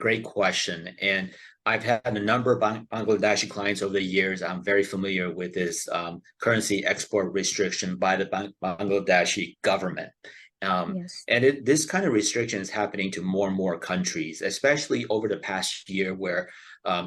Great question. And I've had a number of Bangladeshi clients over the years. I'm very familiar with this currency export restriction by the Bangladeshi government. Yes. This kind of restriction is happening to more and more countries, especially over the past year where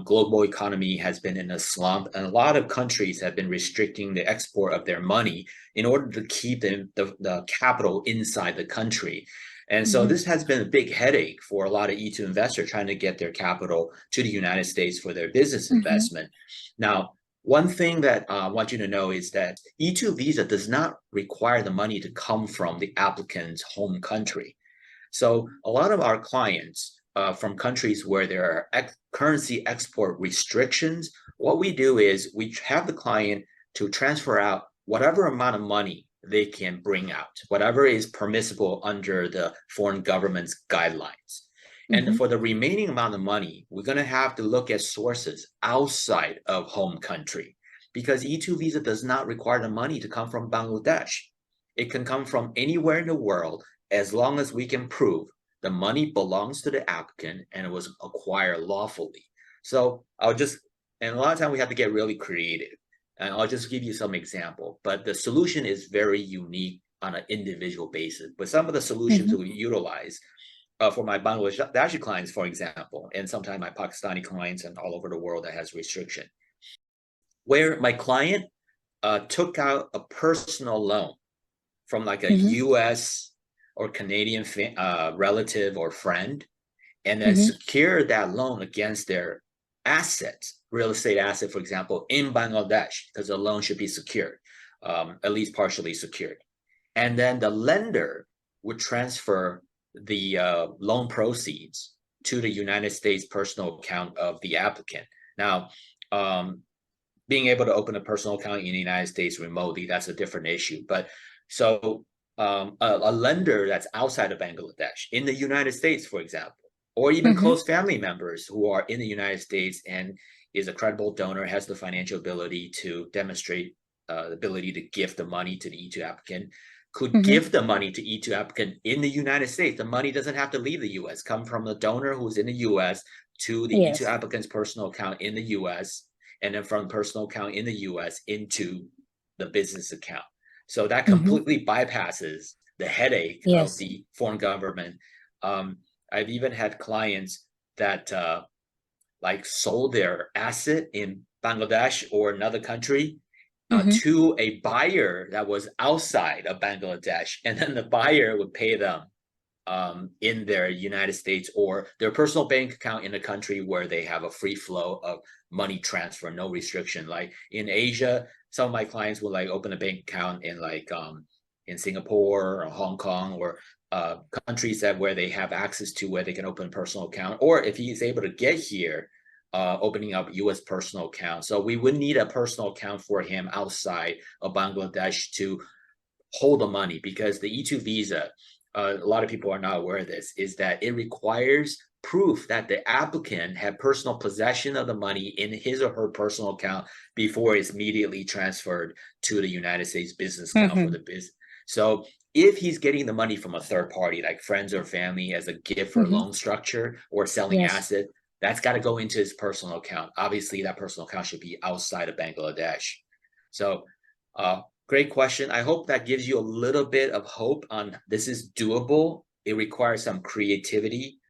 global economy has been in a slump, and a lot of countries have been restricting the export of their money in order to keep the capital inside the country. And so Mm-hmm. this has been a big headache for a lot of E2 investors trying to get their capital to the United States for their business Mm-hmm. investment. Now, one thing that I want you to know is that E2 visa does not require the money to come from the applicant's home country. So a lot of our clients from countries where there are currency export restrictions, what we do is we have the client to transfer out whatever amount of money they can bring out, whatever is permissible under the foreign government's guidelines. And Mm-hmm. for the remaining amount of money, we're going to have to look at sources outside of home country because E2 visa does not require the money to come from Bangladesh. It can come from anywhere in the world as long as we can prove the money belongs to the applicant and it was acquired lawfully. So and a lot of time we have to get really creative. And I'll just give you some example, but the solution is very unique on an individual basis. But some of the solutions Mm-hmm. we utilize for my Bangladeshi clients, for example, and sometimes my Pakistani clients and all over the world that has restriction, where my client took out a personal loan from like a Mm-hmm. U.S. or Canadian relative or friend, and then Mm-hmm. secure that loan against their assets, real estate asset, for example, in Bangladesh, because the loan should be secured, at least partially secured. And then the lender would transfer the loan proceeds to the United States personal account of the applicant. Now, um, being able to open a personal account in the United States remotely, that's a different issue. But so a lender that's outside of Bangladesh, in the United States, for example, or even Mm-hmm. close family members who are in the United States and is a credible donor, has the financial ability to demonstrate the ability to give the money to the E2 applicant, could Mm-hmm. give the money to E2 applicant in the United States. The money doesn't have to leave the US, come from the donor who's in the US to the E2 Yes. applicant's personal account in the US, and then from the personal account in the US into the business account. So that Mm-hmm. completely bypasses the headache of Yes. the foreign government. Um, I've even had clients that like sold their asset in Bangladesh or another country Mm-hmm. to a buyer that was outside of Bangladesh, and then the buyer would pay them in their United States or their personal bank account in a country where they have a free flow of money transfer, no restriction. Like in Asia, some of my clients will like open a bank account in like in Singapore or Hong Kong or countries that where they have access to where they can open a personal account. Or if he is able to get here, opening up U.S. personal account. So we would need a personal account for him outside of Bangladesh to hold the money because the E2 visa, a lot of people are not aware of this, is that it requires proof that the applicant had personal possession of the money in his or her personal account before it's immediately transferred to the United States business account for Mm-hmm. the business. So if he's getting the money from a third party, like friends or family, as a gift for a Mm-hmm. loan structure or selling Yes. asset, that's got to go into his personal account. Obviously, that personal account should be outside of Bangladesh. So great question. I hope that gives you a little bit of hope on this is doable. It requires some creativity